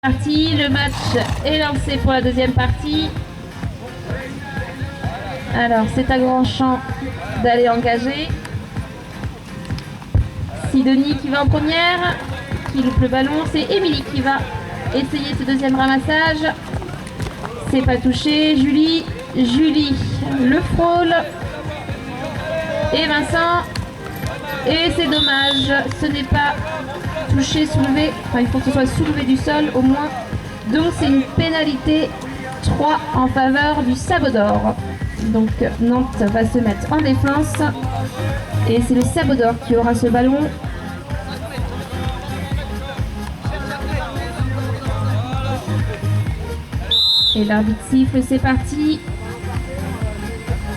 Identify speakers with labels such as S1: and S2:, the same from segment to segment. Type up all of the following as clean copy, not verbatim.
S1: Le match est lancé pour la deuxième partie. Alors c'est à Grandchamp d'aller engager. Sidonie qui va en première, qui loupe le ballon. C'est Émilie qui va essayer ce deuxième ramassage. C'est pas touché. Julie le frôle. Et Vincent. Et c'est dommage, ce n'est pas touché, soulevé. Enfin, il faut que ce soit soulevé du sol au moins. Donc c'est une pénalité 3 en faveur du Sabot d'Or. Donc Nantes va se mettre en défense. Et c'est le Sabot d'Or qui aura ce ballon. Et l'arbitre siffle, c'est parti.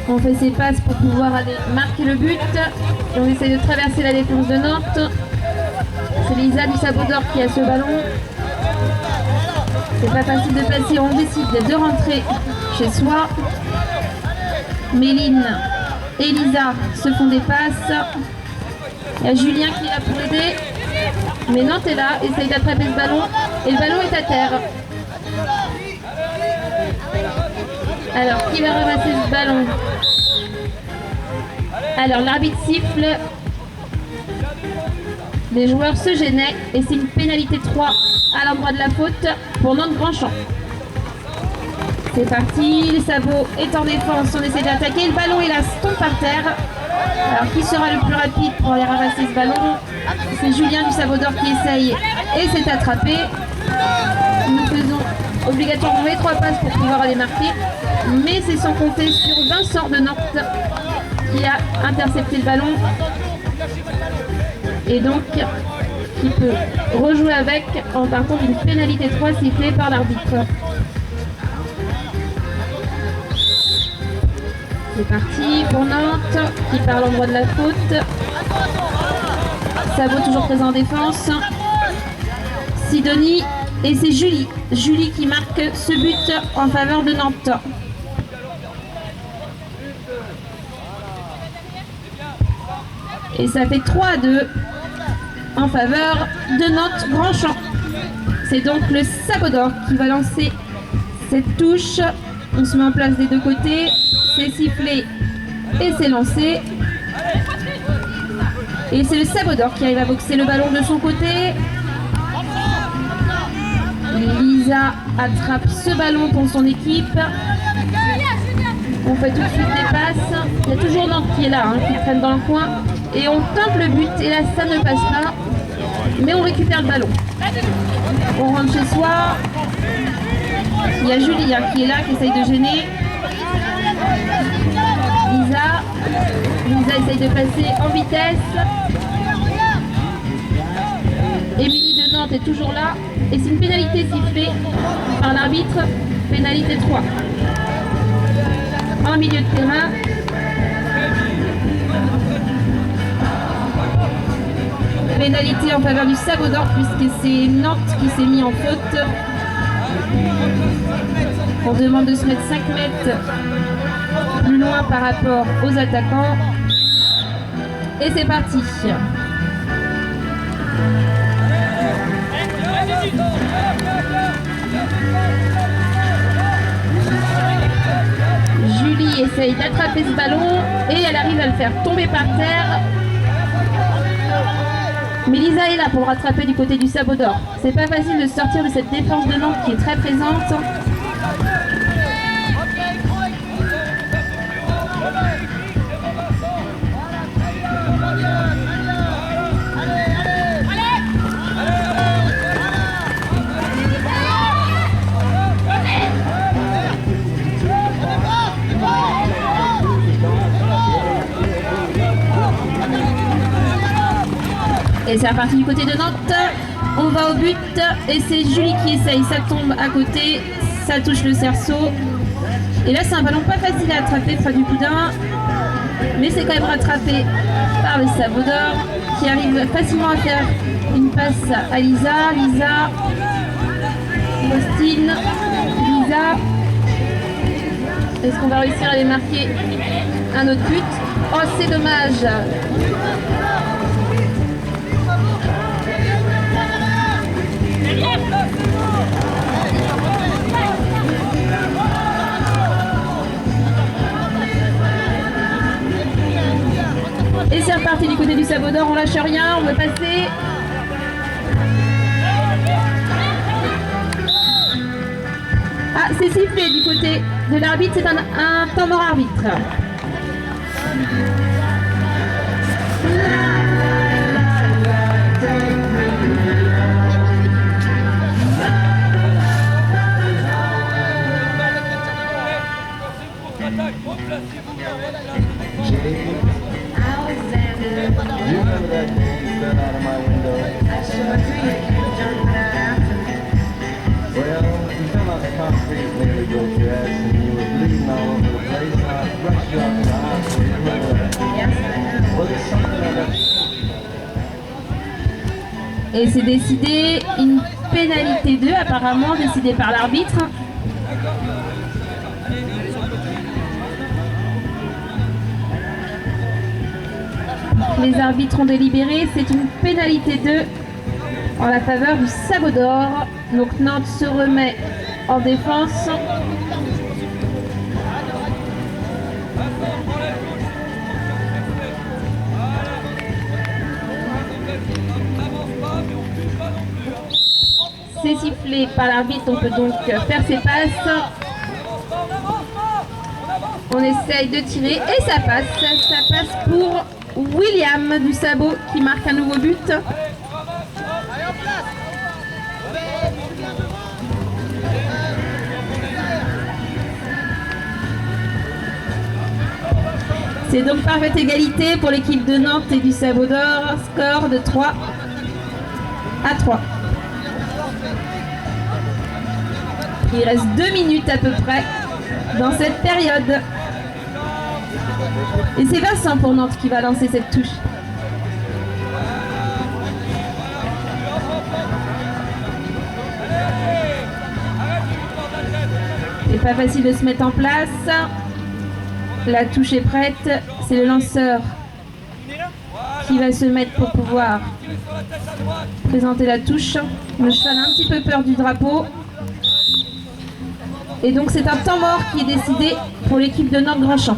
S1: On fait ses passes pour pouvoir aller marquer le but. Et on essaie de traverser la défense de Nantes. C'est Lisa du Sabot d'Or qui a ce ballon. C'est pas facile de placer. On décide de rentrer chez soi. Méline et Lisa se font des passes. Il y a Julien qui est là pour aider. Mais Nantes est là, essaye d'attraper ce ballon. Et le ballon est à terre. Alors, qui va ramasser ce ballon? Alors, l'arbitre siffle. Les joueurs se gênaient et c'est une pénalité 3 à l'endroit de la faute pour Nantes Grandchamp. C'est parti, le Sabot est en défense, on essaie d'attaquer. Le ballon, il tombe par terre. Alors, qui sera le plus rapide pour aller ramasser ce ballon? C'est Julien du Sabot d'Or qui essaye et s'est attrapé. Nous faisons obligatoirement les 3 passes pour pouvoir aller marquer. Mais c'est sans compter sur Vincent de Nantes qui a intercepté le ballon. Et donc, qui peut rejouer avec en partant d'une pénalité 3 sifflée par l'arbitre. C'est parti pour Nantes, qui part à l'endroit de la faute. Sabot toujours présent en défense. Sidonie, et c'est Julie qui marque ce but en faveur de Nantes. Et ça fait 3-2 en faveur de Nantes Grandchamp. C'est donc le Sabot d'Or qui va lancer cette touche. On se met en place des deux côtés. C'est sifflé et c'est lancé. Et c'est le Sabot d'Or qui arrive à boxer le ballon de son côté. Lisa attrape ce ballon pour son équipe. On fait tout de suite les passes. Il y a toujours Nantes qui est là, qui traîne dans le coin. Et on tente le but et là ça ne passe pas. Mais on récupère le ballon. On rentre chez soi. Il y a Julie qui est là, qui essaye de gêner. Lisa essaye de passer en vitesse. Émilie de Nantes est toujours là. Et c'est une pénalité sifflée par l'arbitre. Pénalité 3. En milieu de terrain. Pénalité en faveur du Sabot d'Or puisque c'est Nantes qui s'est mis en faute. On demande de se mettre 5 mètres plus loin par rapport aux attaquants. Et c'est parti. Julie essaye d'attraper ce ballon et elle arrive à le faire tomber par terre. Mais Lisa est là pour rattraper du côté du Sabot d'Or. C'est pas facile de sortir de cette défense de Nantes qui est très présente. Et c'est reparti du côté de Nantes. On va au but et c'est Julie qui essaye. Ça tombe à côté, ça touche le cerceau. Et là c'est un ballon pas facile à attraper près du boudin. Mais c'est quand même rattrapé par le Sabot d'Or qui arrive facilement à faire une passe à Lisa. Faustine, Lisa. Est-ce qu'on va réussir à aller marquer un autre but? Oh c'est dommage. côté du sabot d'or, on lâche rien, on veut passer. Ah, c'est sifflé du côté de l'arbitre, c'est un temps mort arbitre. Et c'est décidé, une pénalité 2 apparemment décidée par l'arbitre. Les arbitres ont délibéré, c'est une pénalité 2 en la faveur du sabot d'or. Donc Nantes se remet en défense. C'est sifflé par l'arbitre, on peut donc faire ses passes. On essaye de tirer et ça passe. Ça passe pour William du sabot qui marque un nouveau but. C'est donc parfaite égalité pour l'équipe de Nantes et du sabot d'or. Score de 3-3. Il reste 2 minutes à peu près dans cette période. Et c'est Vincent pour Nantes qui va lancer cette touche. C'est pas facile de se mettre en place. La touche est prête. C'est le lanceur qui va se mettre pour pouvoir présenter la touche. Le cheval a un petit peu peur du drapeau. Et donc c'est un temps mort qui est décidé pour l'équipe de Nantes-Grandchamp.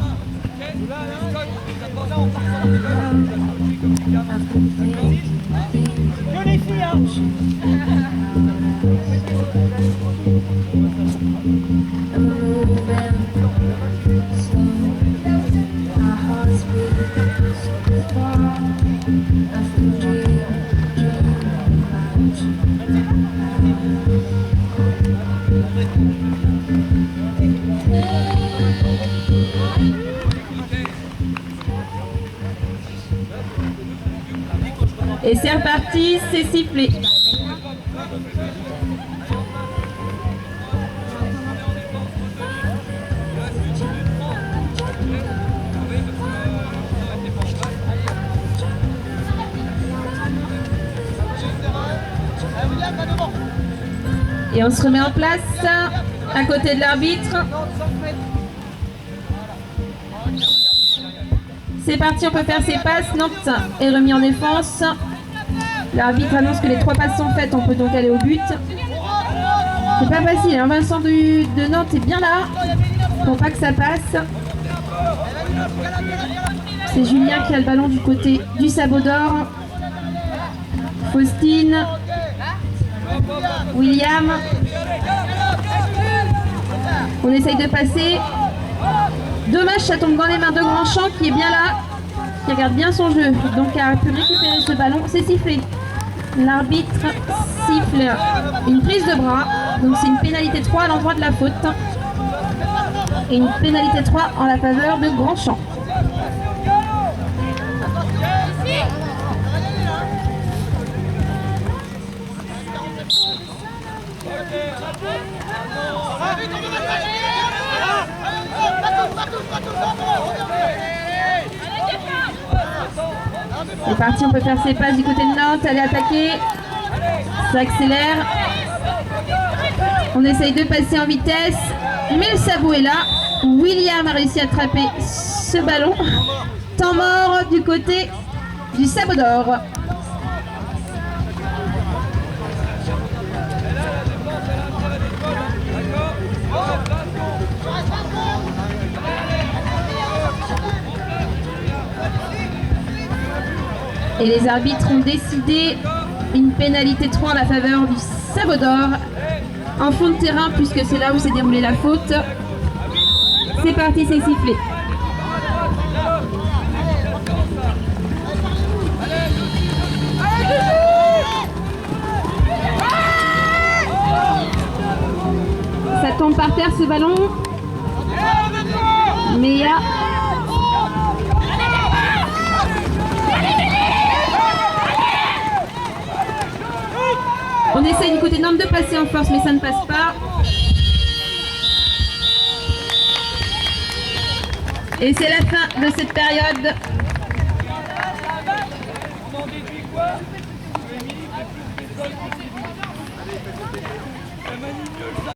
S1: Et c'est reparti, c'est sifflé. Et on se remet en place à côté de l'arbitre. C'est parti, on peut faire ses passes. Nantes est remis en défense. L'arbitre annonce que les 3 passes sont faites, on peut donc aller au but. C'est pas facile, hein. Vincent de Nantes est bien là pour pas que ça passe. C'est Julien qui a le ballon du côté du sabot d'or. Faustine, William. On essaye de passer. Dommage, ça tombe dans les mains de Grandchamp qui est bien là, qui regarde bien son jeu, donc a pu récupérer ce ballon. C'est sifflé. L'arbitre siffle une prise de bras, donc c'est une pénalité 3 à l'endroit de la faute et une pénalité 3 en la faveur de Grandchamp. C'est parti, on peut faire ses passes du côté de Nantes, aller attaquer. Ça accélère. On essaye de passer en vitesse, mais le sabot est là. William a réussi à attraper ce ballon. Temps mort du côté du sabot d'or. Et les arbitres ont décidé une pénalité 3 en la faveur du Sabot d'Or en fond de terrain puisque c'est là où s'est déroulée la faute. C'est parti, c'est sifflé. Ça tombe par terre ce ballon. Méa. On essaye du côté norme de passer en force mais ça ne passe pas. Et c'est la fin de cette période.